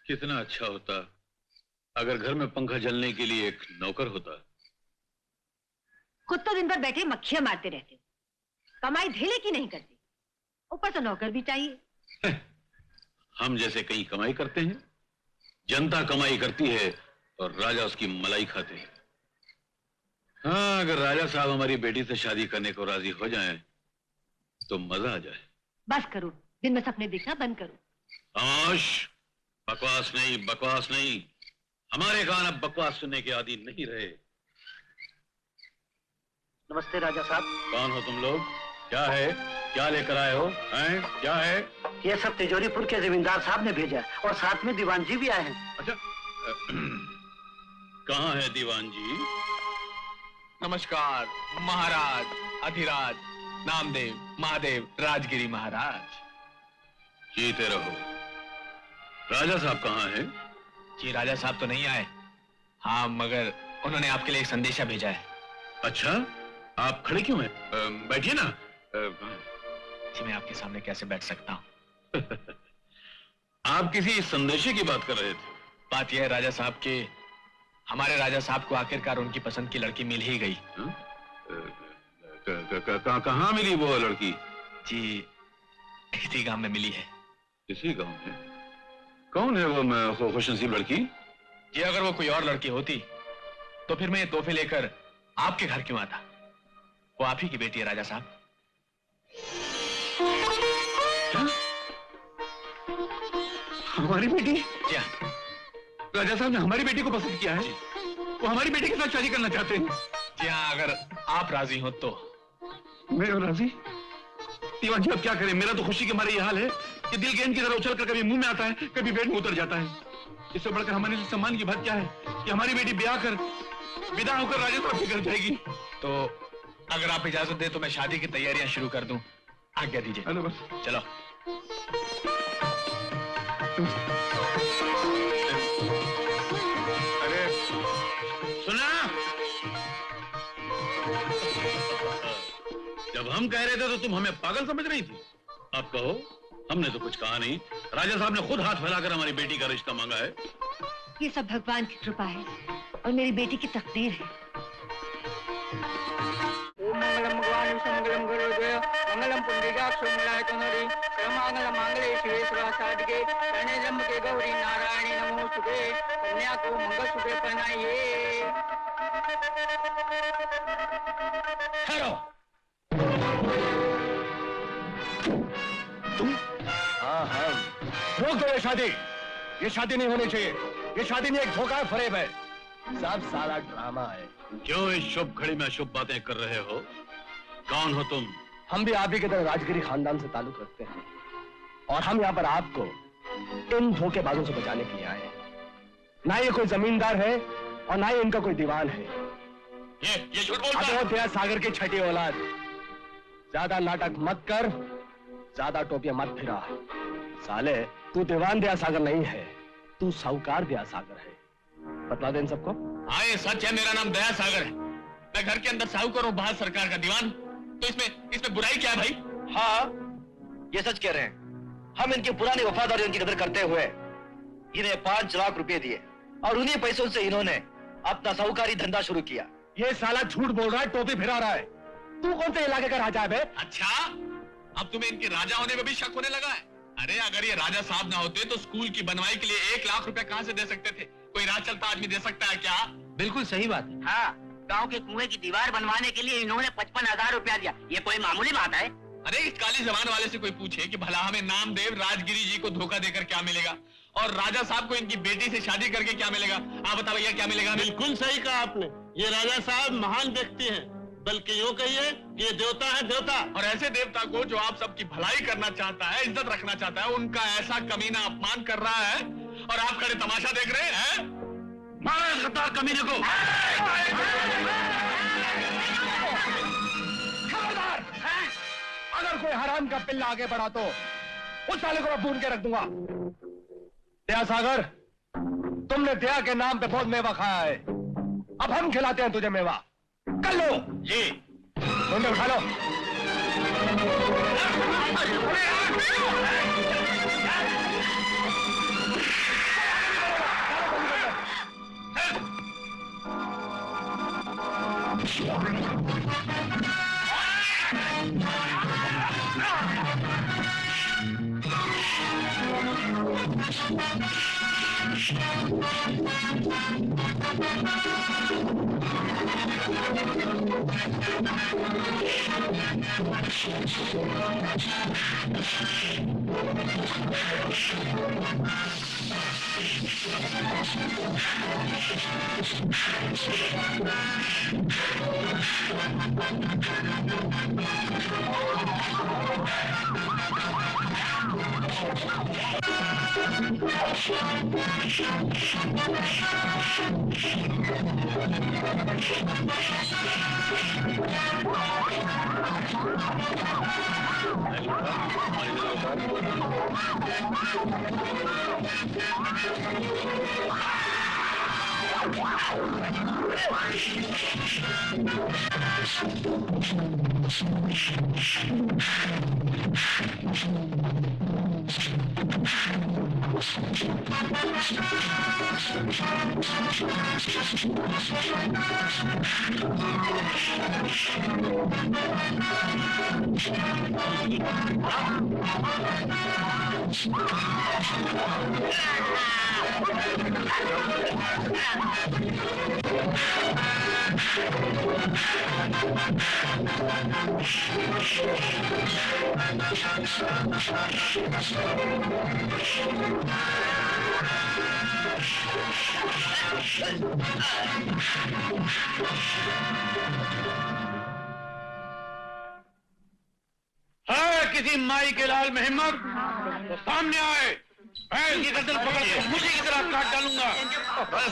कितना अच्छा होता अगर घर में पंखा जलने के लिए एक नौकर होता। खुद तो दिन भर बैठे मक्खियां मारते रहते हो, कमाई धेले की नहीं करते, ऊपर तो नौकर भी चाहिए। हम जैसे कहीं कमाई करते हैं? जनता कमाई करती है और राजा उसकी मलाई खाते हैं। हाँ, अगर राजा साहब हमारी बेटी से शादी करने को राजी हो जाएं, तो मजा आ जाए। बस करो, दिन में सपने देखना बंद करो। खामोश, बकवास नहीं, बकवास नहीं। हमारे कान अब बकवास सुनने के आदी नहीं रहे। नमस्ते राजा साहब। कौन हो तुम लोग? क्या है? क्या लेकर आए हो? हैं? क्या है? ये सब तिजोरीपुर के जमींदार साहब ने भेजा और साथ में दीवान जी भी आए हैं। अच्छा, कहाँ है दीवान जी? नमस्कार महाराज, अधिराज, नामदेव, महादेव, राजगिरी महाराज। जीते रहो। राजा साहब कहाँ हैं? जी राजा साहब तो नहीं आए। हाँ, मगर उन्होंने आपके लिए एक संदेशा भेजा है। अच्छा, आप खड़े क्यों हैं? बैठिए ना। जी मैं आपके सामने कैसे बैठ सकता हूँ? आप किसी संदेशे की बात कर रहे थे? बात यह है राजा साहब के हमारे राजा साहब को आखिरकार उनकी पसंद की लड़की मिल ही गई। कहाँ मिली वो लड़की? जी इसी गांव में मिली है। इसी गांव में? कौन है वो खुशनसीब लड़की? जी अगर वो कोई और लड़की होती तो फिर मैं ये तोहफे लेकर आपके घर क्यों आता? वो आप ही की बेटी है राजा साहब। हमारी बेटी? जी हाँ। राजा साहब ने हमारी बेटी को पसंद किया है। वो हमारी बेटी के साथ शादी करना चाहते हैं। जी हाँ, अगर आप राजी हो तो। मैं राजी? दीवान जी अब क्या करें? मेरा तो खुशी के मारे ये हाल है कि दिल गेंद की तरह उछल कर कभी मुंह में आता है, कभी पेट में उतर जाता है। इससे बढ़कर हमारे लिए सम्मान की बात क्या है कि हमारी बेटी ब्याह कर विदा होकर राजा साहब के घर जाएगी। तो अगर आप इजाजत दे तो मैं शादी की तैयारियां शुरू कर दूं। आज्ञा दीजिए। हेलो बस। चलो। अरे सुना, जब हम कह रहे थे तो तुम हमें पागल समझ रही थी। अब कहो, हमने तो कुछ कहा नहीं। राजा साहब ने खुद हाथ फैलाकर हमारी बेटी का रिश्ता मांगा है। ये सब भगवान की कृपा है और मेरी बेटी की तकदीर है। मंगलम भगवान मंगलम गुरुदेव मंगलम पुंडरीकाक्ष मंगलायतनोरी सर्वमंगल मांगल्ये शिवे सर्वासाधिके शरण्ये त्र्यंबके गौरी नारायणी नमोस्तुते। कन्या को मंगलसूत्र पहनाइए। ठहरो। तुम? हाँ रोक दो ये शादी नहीं होनी चाहिए। ये शादी नहीं, एक धोखा है, फरेब है। सब साला ड्रामा है। क्यों इस शुभ घड़ी में शुभ बातें कर रहे हो? कौन हो तुम? हम भी आप ही की तरह राजगिरी खानदान से ताल्लुक रखते हैं और हम यहाँ पर आपको इन धोखेबाजों से बचाने के लिए आए हैं। ना ये कोई जमींदार है और ना ही इनका कोई दीवान है। ये झूठ बोलता है। अब दया सागर की छठी औलाद, ज्यादा नाटक मत कर, ज्यादा टोपियां मत फिरा। साले तू दीवान दया सागर नहीं है, तू साहूकार दया सागर है। बतला दे इन सबको। हाँ ये सच है, मेरा नाम दया सागर है। मैं घर के अंदर साहूकार हूँ, बाहर सरकार का दीवान। तो इसमें बुराई क्या है भाई? हाँ ये सच कह रहे हैं। हम इनकी पुरानी वफादारी उनकी कदर करते हुए इन्हें 5 लाख रुपए दिए और उन्हीं पैसों से इन्होंने अपना साहूकारी धंधा शुरू किया। ये साला झूठ बोल रहा है, टोपी फिरा रहा है। तू कौन से इलाके का राजा है बे? अच्छा, अब तुम्हें इनके राजा होने में भी शक होने लगा है? अरे अगर ये राजा साहब ना होते तो स्कूल की बनवाई के लिए 1 लाख रुपए कहाँ से दे सकते थे? कोई राह चलता आदमी दे सकता है क्या? बिल्कुल सही बात है। हाँ, गांव के कुएं की दीवार बनवाने के लिए इन्होंने 55,000 रुपया दिया। ये कोई मामूली बात है? अरे इस काली जबान वाले से कोई पूछे कि भला हमें नामदेव राजगिरी जी को धोखा देकर क्या मिलेगा और राजा साहब को इनकी बेटी से शादी करके क्या मिलेगा? आप बताओ भैया क्या मिलेगा? बिल्कुल सही कहा आपने। ये राजा साहब महान व्यक्ति हैं, बल्कि यूं कहिए कि ये देवता है, देवता। और ऐसे देवता को जो आप सबकी भलाई करना चाहता है, इज्जत रखना चाहता है, उनका ऐसा कमीना अपमान कर रहा है और आप खड़े तमाशा देख रहे हैं? मारो इस गद्दार कमीने को। खबरदार! अगर कोई हराम का पिल्ला आगे बढ़ा तो उस साले को मैं भून के रख दूंगा। दया सागर, तुमने दया के नाम पे बहुत मेवा खाया है, अब हम खिलाते हैं तुझे मेवा। कर लो जी। मुंडे उठा लो। है किसी माई के लाल में हिम्मत तो सामने आए। बैल की गर्दन पकड़ के मुझे की तरह काट डालूंगा। राजा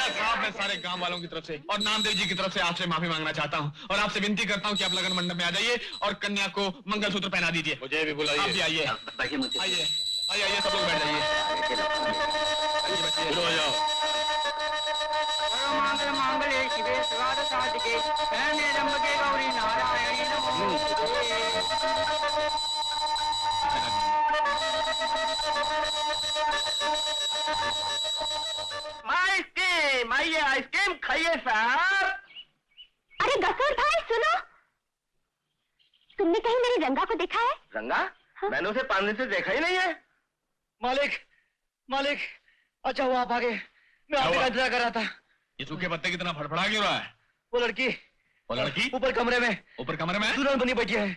साहब, मैं सारे गांव वालों की तरफ से और नामदेव जी की तरफ से आपसे माफी मांगना चाहता हूँ और आपसे विनती करता हूँ कि आप लगन मंडप में आ जाइए और कन्या को मंगलसूत्र पहना दीजिए। मुझे भी बुलाइए। आप भी आइए, आइए आइए आइए, सब लोग बैठ जाइए। हो जाओ। सर्वमंगल मांगल्ये शिवे सर्वार्थ साधिके शरण्ये त्र्यंबके गौरी नारायणी नमोस्तुते। आइसक्रीम खाइए साहब। अरे गसूर भाई सुनो, तुमने कहीं मेरी रंगा को देखा है? रंगा? हाँ? मैंने उसे 5 दिन से देखा ही नहीं है। मालिक, मालिक, अच्छा हुआ आप आ गए। मैं आपका इंतजार कर रहा था। ये सूखे पत्ते कितना फड़फड़ा क्यों रहा है? वो लड़की ऊपर कमरे में दुल्हन बनी बैठी है।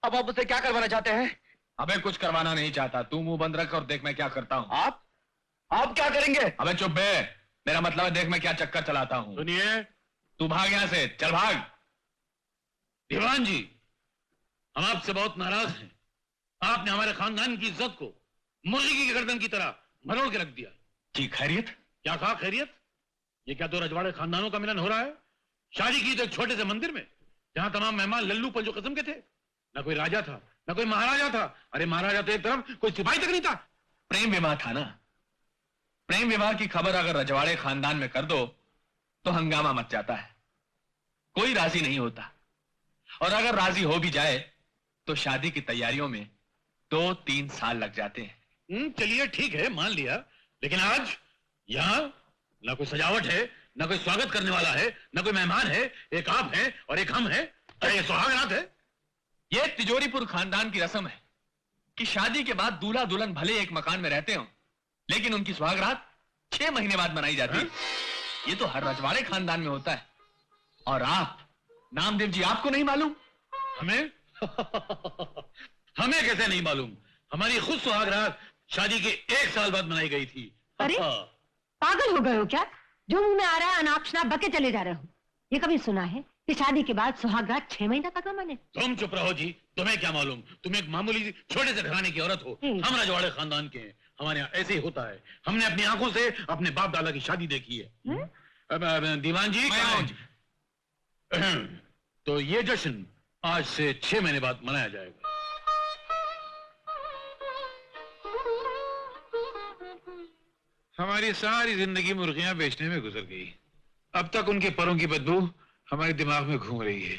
अब आप उससे क्या करवाना चाहते हैं? अबे कुछ करवाना नहीं चाहता, तू मुंह बंद रख और देख मैं क्या करता हूँ। आप क्या करेंगे? अबे चुप बे, मेरा मतलब है देख मैं क्या चक्कर चलाता हूँ। सुनिए, तू भाग यहाँ से, चल भाग। दीवान जी, हम आपसे बहुत नाराज हैं। आपने हमारे खानदान की इज्जत को मुर्गी की गर्दन की तरह मरोड़ के रख दिया। जी खैरियत? क्या कहा खैरियत? ये क्या 2 रजवाड़े खानदानों का मिलन हो रहा है? शादी की तो एक छोटे से मंदिर में, जहां तमाम मेहमान लल्लू पंजो किस्म के थे। ना कोई राजा था, ना कोई महाराजा था। अरे महाराजा तो एक तरफ, कोई सिपाही तक नहीं था। प्रेम विवाह था ना। प्रेम विवाह की खबर अगर रजवाड़े खानदान में कर दो तो हंगामा मच जाता है, कोई राजी नहीं होता। और अगर राजी हो भी जाए तो शादी की तैयारियों में 2-3 साल लग जाते हैं। चलिए ठीक है, मान लिया, लेकिन आज यहाँ ना कोई सजावट है, ना कोई स्वागत करने वाला है, ना कोई मेहमान है। एक आप हैं और एक हम हैं। क्या ये सुहाग रात है? यह तिजोरीपुर खानदान की रस्म है कि शादी के बाद दूल्हा दुल्हन भले एक मकान में रहते हो, लेकिन उनकी सुहागरात 6 महीने बाद मनाई जाती है। ये तो हर रजवाड़े खानदान में होता है। और आप नामदेव जी, आपको नहीं मालूम? हमें हमें कैसे नहीं मालूम? हमारी खुद सुहागरात शादी के 1 साल बाद मनाई गई थी। अरे पागल हो गए हो क्या? जो मुंह में आ रहा है अनाप शनाप बके चले जा रहे हो। ये कभी सुना है कि शादी के बाद सुहागरात 6 महीना तक मने? तुम चुप रहो जी, तुम्हें क्या मालूम? तुम एक मामूली छोटे से घराने की औरत हो, हम रजवाड़े खानदान के हैं। हमारे यहाँ ऐसे ही होता है। हमने अपनी आंखों से अपने बाप दादा की शादी देखी है। अब दीवान जी, तो ये जश्न आज से 6 महीने बाद मनाया जाएगा। हमारी सारी जिंदगी मुर्गियां बेचने में गुजर गई। अब तक उनके परों की बदबू हमारे दिमाग में घूम रही है।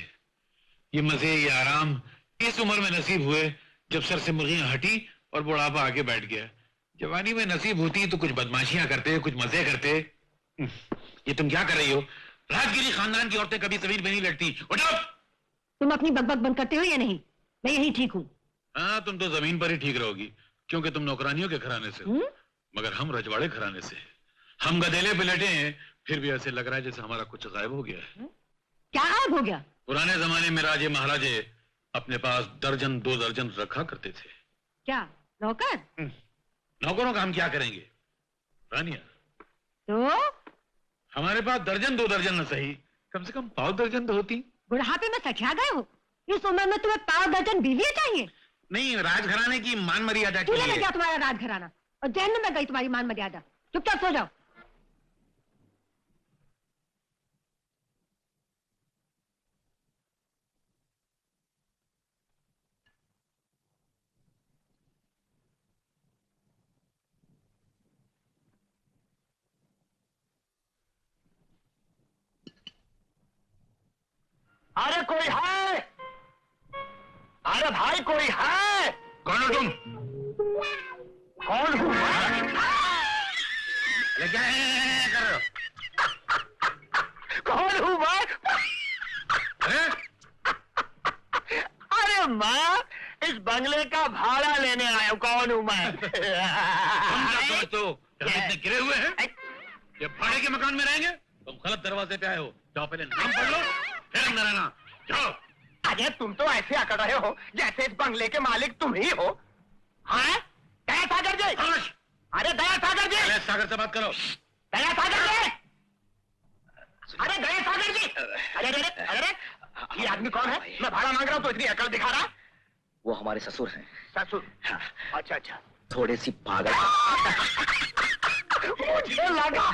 ये मजे, ये आराम इस उम्र में नसीब हुए जब सर से मुर्गियां हटी और बुढ़ापा आके बैठ गया। जवानी में नसीब होती तो कुछ बदमाशियां करते, कुछ मजे करते। ये तुम क्या कर रही हो? राजगिरी खानदान की औरतें कभी जमीन में नहीं लड़ती। उठो। तुम अपनी बकबक बंद करते हो या नहीं? मैं यही ठीक हूँ। हाँ, तुम तो जमीन पर ही ठीक रहोगी, क्योंकि तुम नौकरानियों के घराने से हो। मगर हम रजवाड़े घराने से। हम गधेले पे लेटे हैं, फिर भी ऐसे लग रहा है जैसे हमारा कुछ गायब हो गया है। क्या गायब हो गया? पुराने जमाने में राजे महाराजे अपने पास दर्जन 2 दर्जन रखा करते थे। क्या नौकर? नौकरों का हम क्या करेंगे रानिया? तो हमारे पास दर्जन 2 दर्जन न सही, कम से कम 5 दर्जन तो होती। बुढ़ापे में सखिया गए हो? इस उम्र में तुम्हें 5 दर्जन बीवियां चाहिए? नहीं, राजघराने की मान मर्यादा के चूल्हे में लिए। गया तुम्हारा राजघराना और जहन्नुम में गई तुम्हारी मान मर्यादा। चुपचाप सो जाओ। अरे कोई है? अरे भाई कोई है? कौन हो तुम? कौन हूँ मैं? अरे क्या कर रहे हो? कौन हूँ मैं? अरे अरे मैं इस बंगले का भाड़ा लेने आया हूँ। कौन हूँ मैं? तुम क्या समझते हो कि हम इतने गिरे हुए हैं? ये भाड़े के मकान में रहेंगे? तुम गलत दरवाजे पे आए हो। जाओ पहले नाम पढ़ लो, फिर अंदर आना। जाओ। अरे तुम तो ऐसे अकड़ रहे हो जैसे इस बंगले के मालिक तुम ही हो। हाँ? दया सागर जी। खामोश। अरे दया सागर जी। पहले सागर से बात करो। दया सागर जी। अरे दया सागर जी। अरे अरे अरे अरे, ये आदमी कौन है? मैं भाड़ा मांग रहा हूँ तो इतनी अकड़ दिखा रहा। वो हमारे ससुर हैं। ससुर? अच्छा अच्छा। थोड़ी सी पागल मुझे लगा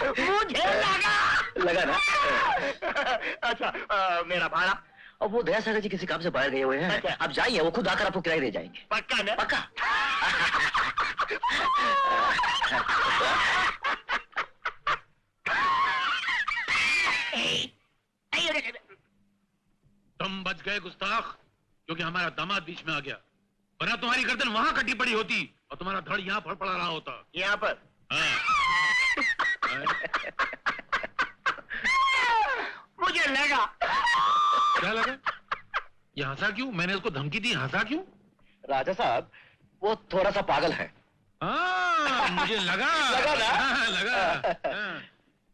लगा ना? अच्छा मेरा भाड़ा? और वो दया सागर जी किसी काम से बाहर गए हुए हैं। अच्छा। आप जाइए, वो खुद आकर आपको किराया दे जाएंगे। पक्का ना? पक्का। तुम बच गए गुस्ताख, क्योंकि हमारा दामाद बीच में आ गया, वरना तुम्हारी गर्दन वहां कटी पड़ी होती और तुम्हारा धड़ यहाँ फड़फड़ा रहा होता। यहाँ पर? हाँ। मुझे लगा। क्या लगा? ये हंसा क्यों? मैंने उसको धमकी दी, हंसा क्यों? राजा साहब, वो थोड़ा सा पागल है। मुझे लगा। लगा ना? हाँ, लगा। हाँ।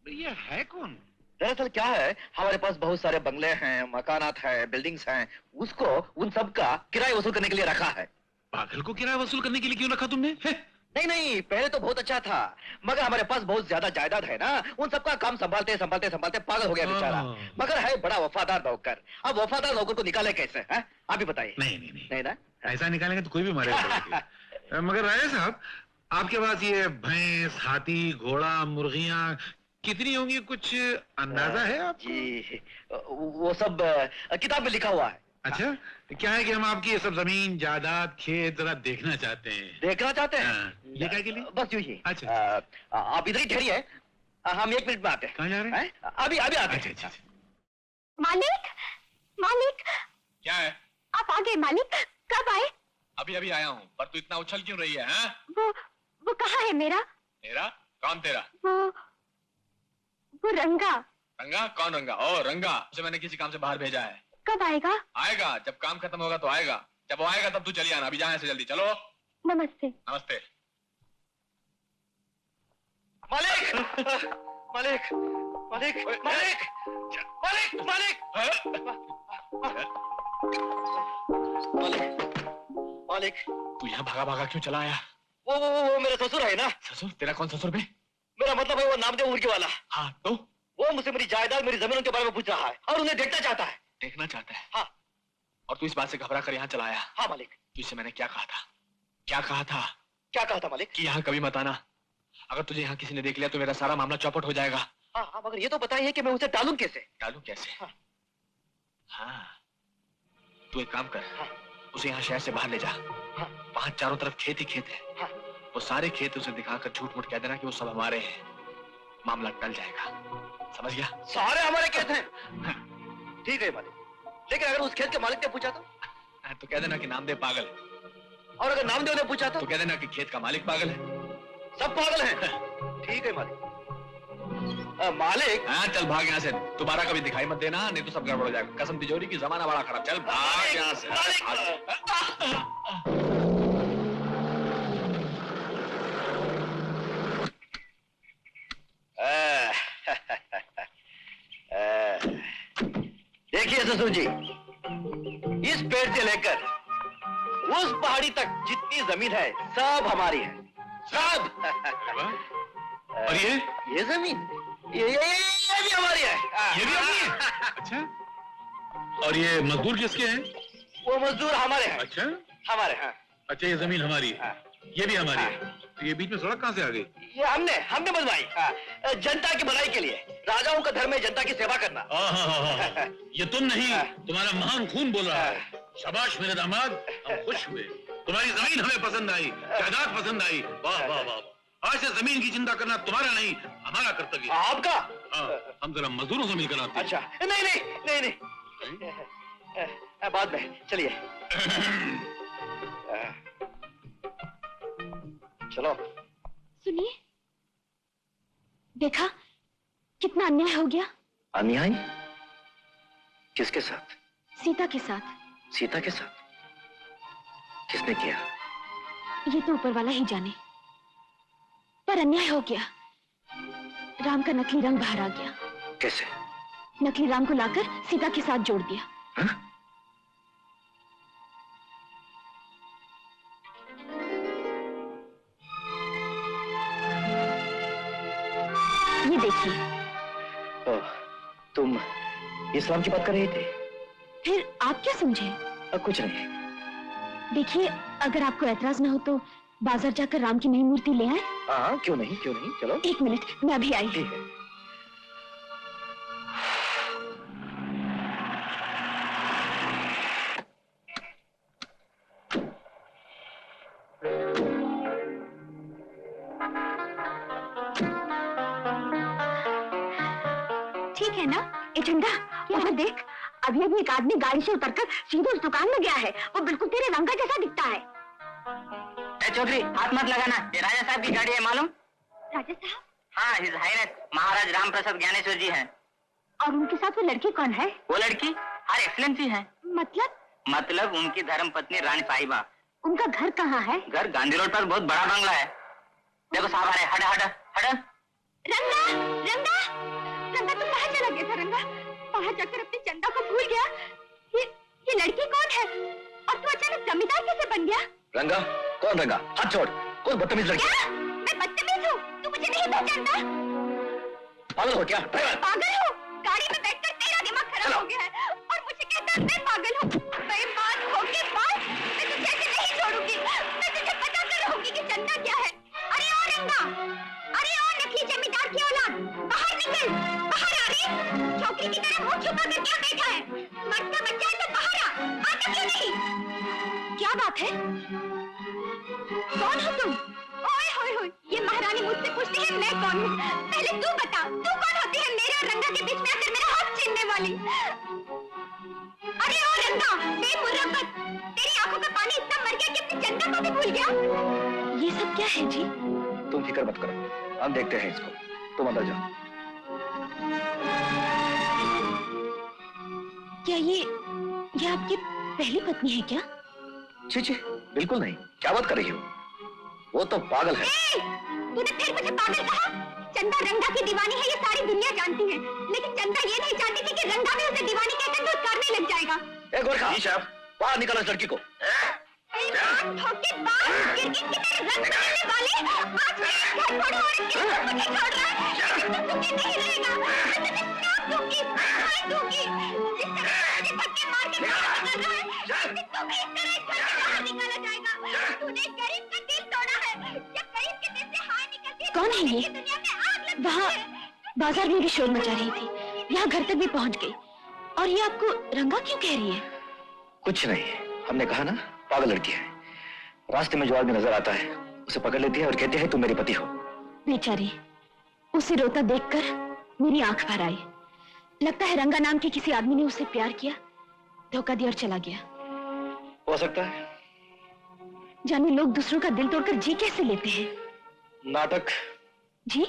ये है कौन? दरअसल क्या है, हमारे पास बहुत सारे बंगले हैं, मकानात हैं, बिल्डिंग्स हैं। उसको उन सब का किराया वसूल करने के लिए रखा है। पागल को किराया वसूल करने के लिए क्यों रखा तुमने? नहीं नहीं, पहले तो बहुत अच्छा था, मगर हमारे पास बहुत ज्यादा जायदाद है ना, उन सबका काम संभालते संभालते संभालते पागल हो गया बेचारा। मगर है बड़ा वफादार नौकर। अब वफादार नौकर को निकाले कैसे? है आप ही बताइए। नहीं नहीं नहीं, नहीं ना? ऐसा निकालेंगे तो कोई भी मारेगा। मगर राजा साहब, आपके पास ये भैंस, हाथी, घोड़ा, मुर्गियां कितनी होंगी, कुछ अंदाजा है आप? जी वो सब किताब में लिखा हुआ है। अच्छा, क्या है कि हम आपकी ये सब जमीन, जायदाद, खेत जरा देखना चाहते हैं। देखना चाहते हैं? हाँ, ये क्या के लिए? बस यूं ही। अच्छा। आप इधर ही ठहरिए, हम 1 मिनट में आते हैं। कहाँ जा रहे हैं? अभी अभी आते हैं। अच्छा अच्छा। मालिक, मालिक, क्या है? आप आ गए मालिक? कब आए? अभी अभी आया हूँ, पर तू इतना उछल क्यों रही है? हाँ? वो कहाँ है मेरा? तेरा? कौन तेरा? वो रंगा। रंगा? कौन रंगा? ओ रंगा, उसे मैंने किसी काम से बाहर भेजा है। कब आएगा? आएगा, जब काम खत्म होगा तो आएगा। जब वो आएगा तब तू चली आना। अभी जाए से जल्दी। चलो। नमस्ते। नमस्ते। मालिक मालिक मालिक मालिक मालिक मालिक मालिक, तू यहाँ भागा भागा क्यों चला आया? वो मेरा ससुर है ना। ससुर? तेरा कौन ससुर बे? मेरा मतलब है वो नामदेव मुर्गी वाला। हाँ तो? वो मुझसे मेरी जायदाद, मेरी जमीनों के बारे में पूछ रहा है और उन्हें देखना चाहता है। देखना चाहता है? हाँ। और तू इस बात से घबरा कर यहाँ चला आया? हाँ मालिक। तुझसे मैंने क्या कहा था? क्या कहा था? क्या कहा था मालिक? कि यहाँ कभी मत आना। अगर तुझे यहाँ किसी ने देख लिया तो मेरा सारा मामला चौपट हो जाएगा। हाँ हाँ, मगर ये तो बताइए कि मैं उसे डालूं कैसे? डालूं कैसे? हाँ। हाँ, तू एक काम कर। हाँ। उसे यहाँ शहर से बाहर ले जा। हाँ। वहां चारों तरफ खेत ही खेत है। हाँ। वो सारे खेत उसे दिखाकर झूठ मूठ कह देना कि वो सब हमारे हैं। मामला टल जाएगा। समझ गया? सारे हमारे खेत हैं। ठीक है मालिक, लेकिन अगर उस खेत के मालिक ने पूछा तो कह देना कि नामदेव पागल है। और अगर नामदेव ने पूछा तो कह देना कि खेत का मालिक पागल है। सब पागल हैं। ठीक है मालिक। मालिक। हाँ चल भाग यहाँ से, दोबारा कभी दिखाई मत देना, नहीं तो सब गड़बड़ हो जाएगा। कसम तिजोरी की, जमाना बड़ा खराब। चल भाग यहाँ से। देखिए ससुर जी, इस पेड़ से लेकर उस पहाड़ी तक जितनी जमीन है सब हमारी है, सब। और ये जमीन ये भी हमारी है। ये भी अपनी है? अच्छा। और ये मजदूर किसके हैं? वो मजदूर हमारे हैं। अच्छा, हमारे। हाँ। अच्छा, ये जमीन हमारी है, हाँ। ये भी हमारी है। तो ये बीच में सड़क कहाँ से आ गई? ये हमने बनवाई। हाँ। जनता की भलाई के लिए। राजाओं का धर्म है जनता की सेवा करना। ये तुम नहीं, तुम्हारा महान खून बोल रहा है। शाबाश मेरे दामाद, हम खुश हुए। तुम्हारी जमीन हमें पसंद आई, जायदाद पसंद आई। वाह वाह वाह। आज से जमीन की चिंता करना तुम्हारा नहीं, हमारा कर्तव्य है। आपका? हाँ, हम जरा मजदूरों से मिलकर आते हैं। अच्छा, नहीं। बाद में चलिए। चलो। सुनिए, देखा कितना अन्याय हो गया। अन्याय? किसके साथ? सीता के साथ। सीता के साथ? किसने किया? ये तो ऊपर वाला ही जाने, पर अन्याय हो गया। राम का नकली रंग बाहर आ गया। कैसे? नकली राम को लाकर सीता के साथ जोड़ दिया। हा? ये देखिए। तुम इस्लाम की बात कर रही थी? फिर आप क्या समझे? कुछ नहीं। देखिए, अगर आपको ऐतराज न हो तो बाजार जाकर राम की नई मूर्ति ले आए। हाँ, क्यों नहीं चलो। 1 मिनट, मैं अभी आई। ठीक है। ठीक है ना? ए चंदा, यहाँ देख, अभी एक आदमी गाड़ी से उतरकर सीधे उस दुकान में गया है। वो बिल्कुल तेरे रंगा जैसा दिखता है। चौधरी, हाथ मत लगाना, ये राजा साहब की गाड़ी है, मालूम? राजा साहब? हाँ, हिज हाइनेस महाराज राम प्रसाद ज्ञानेश्वर जी हैं। और उनके साथ वो लड़की कौन है? वो लड़की हर एक्सलेंसी है। मतलब उनकी धर्म पत्नी रानी साहिबा। उनका घर कहाँ है? घर गांधी रोड पर बहुत बड़ा बंगला है। देखो साहब आ रहे, हट। रंगा, तुम कहाँ चला गया था रंगा? बाहर जाकर अपनी चंदा को भूल गया। ये लड़की कौन है? और तू अचानक जमींदार कैसे बन गया? रंगा? कौन रंगा? हाथ छोड़। कौन बदतमीज लड़की? क्या? मैं बदतमीज हूँ? तू मुझे नहीं पहचानता? पागल हो क्या? पागल हूँ? गाड़ी में बैठकर तेरा दिमाग खराब हो गया है और मुझे कहता है मैं पागल हूँ। बेईमान धोखेबाज, मैं तुझे ऐसे नहीं छोड़ूंगी। मैं तुझे बताकर रहूंगी कि चंदा क्या है। अरे ओ रंगा, अरे ओ नकली जमींदार की औलाद, बाहर निकल, बाहर आ रे। छोकरी की तरह मुंह छुपा कर क्या बैठा है? मरता बच्चा है तो बाहर आता क्यों नहीं? क्या बात है? कौन हो तुम? ओए होए, ये महारानी मुझसे पूछती है मैं कौन हूँ। पहले तू बता, तू कौन होती है मेरे और रंगा के बीच में आकर मेरा हाथ छीनने वाली? अरे ओ रंगा, बेमुरब्बत, तेरी आंखों का पानी इतना मर गया कि अपनी चंदा को भी भूल गया। ये सब क्या है जी? तुम फिक्र मत करो, हम देखते हैं इसको। तुम अंदर जाओ। क्या ये आपकी पहली पत्नी है क्या? छी, बिल्कुल नहीं। क्या बात कर रही हो? वो तो पागल है। तूने फिर मुझे पागल कहा? चंदा रंगा की दीवानी है, ये सारी दुनिया जानती है, लेकिन चंदा ये नहीं जानती थी कि रंगा भी उसे दीवानी कहकर दूध करने लग जाएगा। एक गोरखा, बाहर निकालो इस लड़की को। कौन है ये? वहाँ बाजार में भी शोर मचा रही थी, यहाँ घर तक भी पहुँच गई, और ये आपको रंगा क्यों कह रही है? कुछ नहीं, हमने कहा ना पागल लड़की है। रास्ते में जो आदमी नजर आता है उसे पकड़ लेती है और कहती है तुम मेरे पति हो। बेचारी, उसे रोता देखकर मेरी आंख भर आई। लगता है रंगा नाम के किसी आदमी ने उसे प्यार किया, धोखा दिया और चला गया। हो सकता है। जाने लोग दूसरों का दिल तोड़कर जी कैसे लेते हैं। नाटक। जी?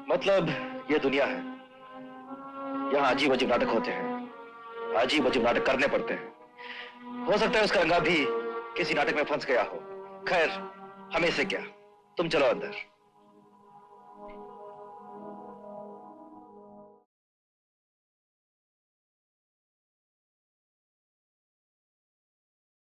मतलब ये दुनिया है, यहाँ अजीब अजीब नाटक होते हैं, अजीब अजीब नाटक करने पड़ते हैं। हो सकता है उसका रंगा भी किसी नाटक में फंस गया हो। खैर, हमें से क्या, तुम चलो अंदर।